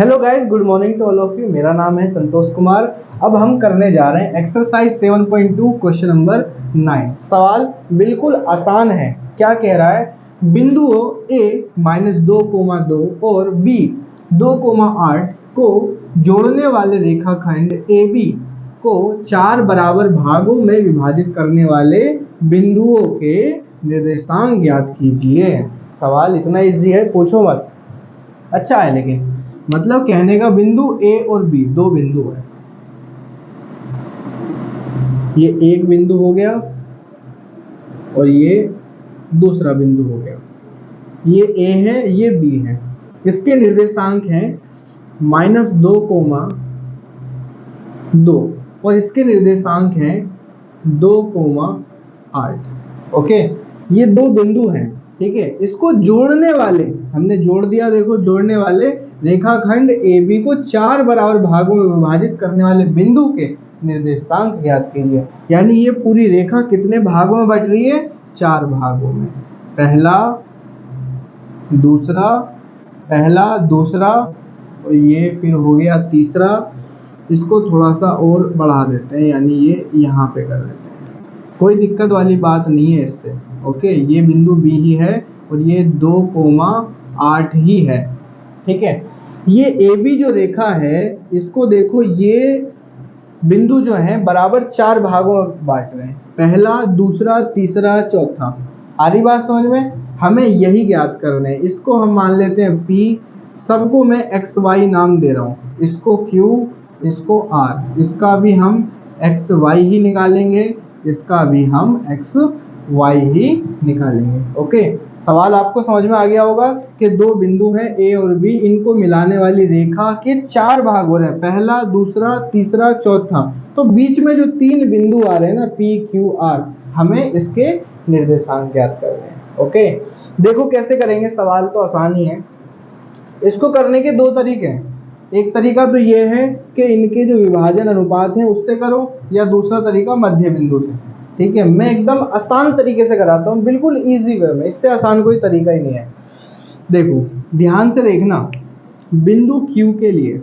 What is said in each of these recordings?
Hello guys, good morning to all of you. मेरा नाम है संतोष कुमार। अब हम करने जा रहे हैं एक्सरसाइज 7.2 क्वेश्चन नंबर 9। सवाल बिल्कुल आसान है। क्या कह रहा है? बिंदुओं A -2,2 और B 2,8 को जोड़ने वाले रेखाखंड AB को 4 बराबर भागों में विभाजित करने वाले बिंदुओं के निर्देशांक ज्ञात कीजिए। सवाल इतना इजी है, पूछो मत। अच्छा है, लेकिन मतलब कहने का बिंदु A और B दो बिंदु है। ये एक बिंदु हो गया और ये दूसरा बिंदु हो गया। ये A है, ये B है। इसके निर्देशांक हैं -2,2 और इसके निर्देशांक हैं 2,8। ओके, ये दो बिंदु हैं। ठीक है, इसको जोड़ने वाले हमने जोड़ दिया। देखो, जोड़ने वाले रेखाखंड AB को 4 बराबर भागों में विभाजित करने वाले बिंदु के निर्देशांक ज्ञात कीजिए। यानी ये पूरी रेखा कितने भागों में बट रही है? 4 भागों में। पहला दूसरा और ये फिर हो गया तीसरा। इसको थोड़ा सा और बढ़ा देते हैं, यानी ये यहाँ पे कर देते हैं। कोई दिक्कत वाली बात नहीं है इससे। ओके, ये बिंदु B ही है और ये 2,8 ही है। ठीक है, ये AB जो रेखा है, इसको देखो, ये बिंदु जो है बराबर 4 भागों में बांट रहे हैं। पहला, दूसरा, तीसरा, चौथा। आ रही बात समझ में? हमें यही ज्ञात करना है। इसको हम मान लेते हैं P, सबको मैं XY नाम दे रहा हूँ। इसको Q, इसको R। इसका भी हम XY ही निकालेंगे, इसका भी हम XY ही निकालेंगे। ओके, सवाल आपको समझ में आ गया होगा कि दो बिंदु हैं A और B, इनको मिलाने वाली रेखा के 4 भाग हो रहे हैं। पहला, दूसरा, तीसरा, चौथा। तो बीच में जो 3 बिंदु आ रहे हैं ना, P, Q, R, हमें इसके निर्देशांक ज्ञात करने हैं। ओके, देखो कैसे करेंगे। सवाल तो आसान ही है। इसको करने के दो तरीके हैं। एक तरीका तो ये है कि इनके जो विभाजन अनुपात है उससे करो, या दूसरा तरीका मध्य बिंदु से। ठीक है, मैं एकदम आसान तरीके से कराता हूँ, बिल्कुल इजी वे में। इससे आसान कोई तरीका ही नहीं है। देखो, ध्यान से देखना। बिंदु Q के लिए,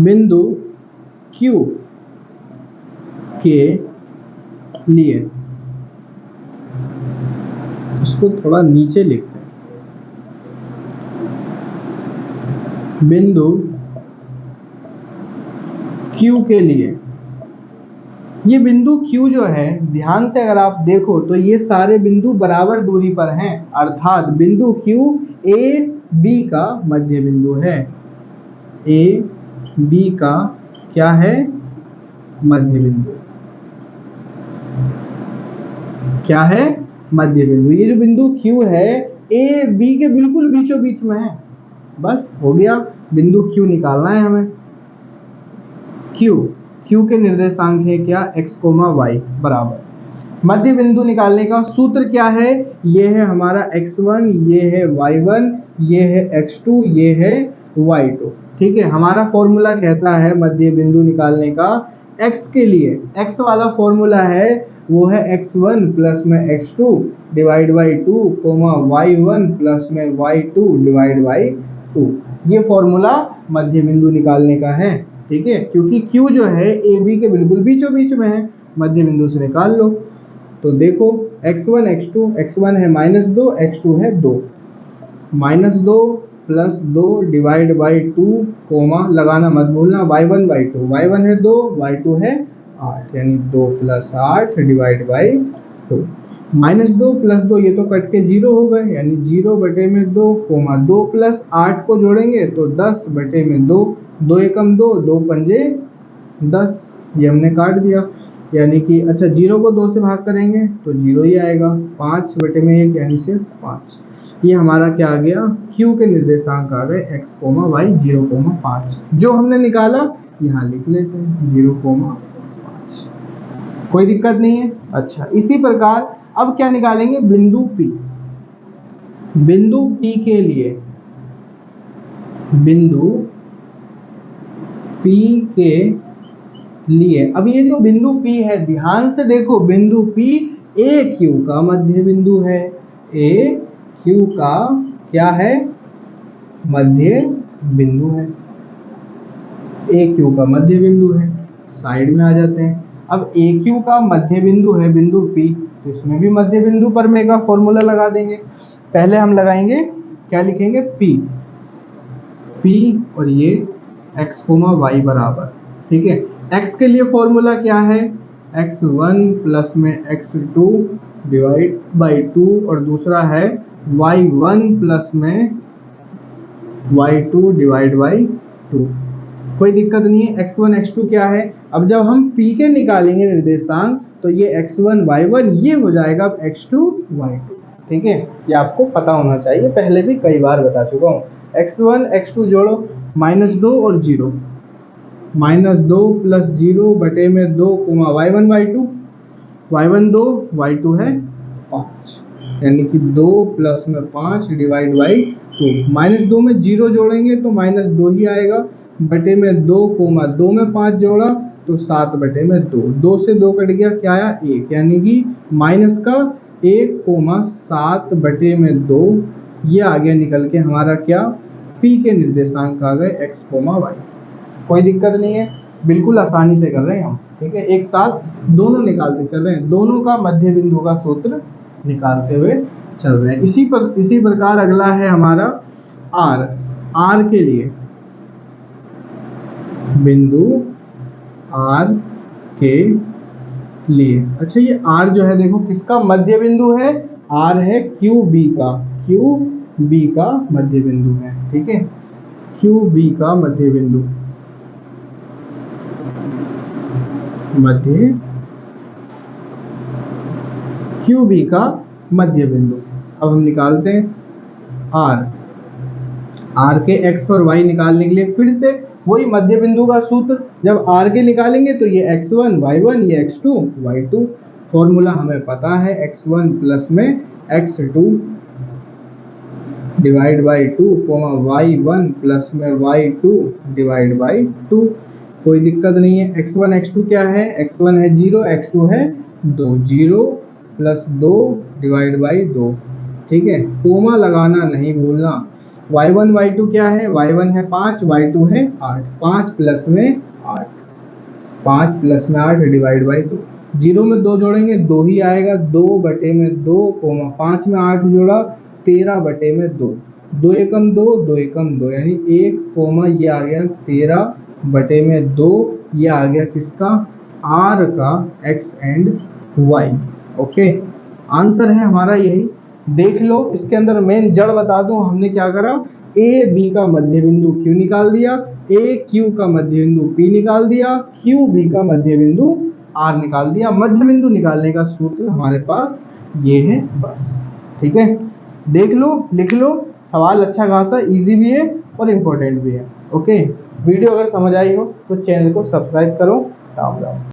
बिंदु Q के लिए इसको थोड़ा नीचे लिखते हैं। बिंदु Q के लिए, ये बिंदु Q जो है, ध्यान से अगर आप देखो तो ये सारे बिंदु बराबर दूरी पर हैं। अर्थात बिंदु Q A B का मध्य बिंदु है। A B का क्या है? मध्य बिंदु। क्या है? मध्य बिंदु। ये जो बिंदु Q है, A B के बिल्कुल बीचों बीच में है। बस हो गया, बिंदु Q निकालना है हमें। Q के निर्देशांक है क्या? X, Y बराबर। मध्य बिंदु निकालने का सूत्र क्या है? ये है हमारा X1, ये है Y1, ये है X2, ये है Y2। ठीक है, हमारा फॉर्मूला कहता है मध्य बिंदु निकालने का X के लिए। X वाला फॉर्मूला है, वो है X1 प्लस में X2 divide by 2, Y1 plus में Y2 डिवाइड बाई 2। ये फॉर्मूला मध्य बिंदु निकालने का है। ठीक है, क्योंकि Q जो है AB के बिल्कुल बीचों बीच में है। मध्य बिंदु से निकाल लो। तो देखो, X1 X2, X1 है -2, X2 है 2। -2 प्लस 2 डिवाइड बाई 2, कोमा लगाना मत भूलना, Y1 Y2। Y1 है 2, Y2 है 8, यानी 2 प्लस 8 डिवाइड बाई 2। -2 प्लस 2, ये तो कट के 0 हो गए, यानी 0 बटे में 2, कोमा 2 प्लस 8 को जोड़ेंगे तो 10 बटे में 2, 2 एकम 2, 2 पंजे 10। ये हमने काट दिया, यानी कि अच्छा 0 को 2 से भाग करेंगे तो 0 ही आएगा। 5 बटे में 1, यानी सिर्फ 5। ये हमारा क्या आ गया? Q के निर्देशांक आ गए X, Y 0,5। जो हमने निकाला यहाँ लिख लेते हैं, 0,5। कोई दिक्कत नहीं है। अच्छा, इसी प्रकार अब क्या निकालेंगे? बिंदु P। बिंदु P के लिए, बिंदु P के लिए, अब ये जो बिंदु P है, ध्यान से देखो, बिंदु P AQ का मध्य बिंदु है। AQ Q का क्या है, मध्य बिंदु है। AQ का मध्य बिंदु है। साइड में आ जाते हैं। अब AQ का मध्य बिंदु है बिंदु P, तो इसमें भी मध्य बिंदु पर में का फॉर्मूला लगा देंगे। पहले हम लगाएंगे, क्या लिखेंगे, P और ये x, y बराबर, ठीक है। x के लिए फॉर्मूला क्या है, x1 प्लस में x2 डिवाइड बाई 2 और दूसरा है y1 प्लस में y2 डिवाइड बाई 2। कोई दिक्कत नहीं है। x1 x2 क्या है, अब जब हम p के निकालेंगे निर्देशांक तो ये x1 y1 ये हो जाएगा अब x2 y2, ठीक है। ये आपको पता होना चाहिए, पहले भी कई बार बता चुका हूँ। x1 x2 जोड़ो, -2 और 0, -2 प्लस 0 बटे में 2 y1 y1 2 y2 है 5, यानी कि 2 प्लस में 5 डिवाइड बाई 2। -2 में 0 जोड़ेंगे तो -2 ही आएगा, बटे में 2 2 में 5 जोड़ा तो 7 बटे में 2, 2 से 2 कट गया, क्या आया 1, यानी कि माइनस का 1 7 बटे में 2, ये आ गया निकल के हमारा क्या, P के निर्देशांक आ गए x, y। कोई दिक्कत नहीं है, बिल्कुल आसानी से कर रहे हैं हम, ठीक है। एक साथ दोनों निकालते चल रहे हैं, दोनों का मध्य बिंदु का सूत्र निकालते हुए चल रहे हैं। इसी प्रकार अगला है हमारा R के लिए, बिंदु R के लिए। अच्छा, ये R जो है देखो किसका मध्य बिंदु है, R है QB का मध्य बिंदु है, ठीक है। QB का मध्य बिंदु, QB का मध्य बिंदु। अब हम निकालते हैं R के x और y निकालने के लिए फिर से वही मध्य बिंदु का सूत्र, जब R के निकालेंगे तो ये x1 y1, ये x2 y2। फॉर्मूला हमें पता है, x1 प्लस में x2 divide by 2, y1 plus में y2 डिवाइड बाई 2। कोई दिक्कत नहीं है। x1 x2 क्या है, x1 है 0, x2 है 2, 0 प्लस 2 डिवाइड बाई 2, ठीक है। कोमा लगाना नहीं भूलना। y1 y2 क्या है, y1 है 5, y2 है 8, 5 प्लस में 8, 5 प्लस में 8 डिवाइड बाई 2। 0 में 2 जोड़ेंगे 2 ही आएगा, 2 बटे में 2, 5 में 8 जोड़ा 13 बटे में 2, 2 एकम 2, 2 एकम 2, यानी 1, ये आ गया 13 बटे में 2, ये आ गया किसका, R का x and y। Okay, answer है हमारा यही। देख लो, इसके अंदर मेन जड़ बता दूं, हमने क्या करा, AB का मध्य बिंदु Q निकाल दिया, AQ का मध्य बिंदु P निकाल दिया, QB का मध्य बिंदु R निकाल दिया। मध्य बिंदु निकालने का सूत्र हमारे पास ये है बस, ठीक है। देख लो, लिख लो, सवाल अच्छा खासा इजी भी है और इम्पोर्टेंट भी है। ओके, वीडियो अगर समझ आई हो तो चैनल को सब्सक्राइब करो। राम राम।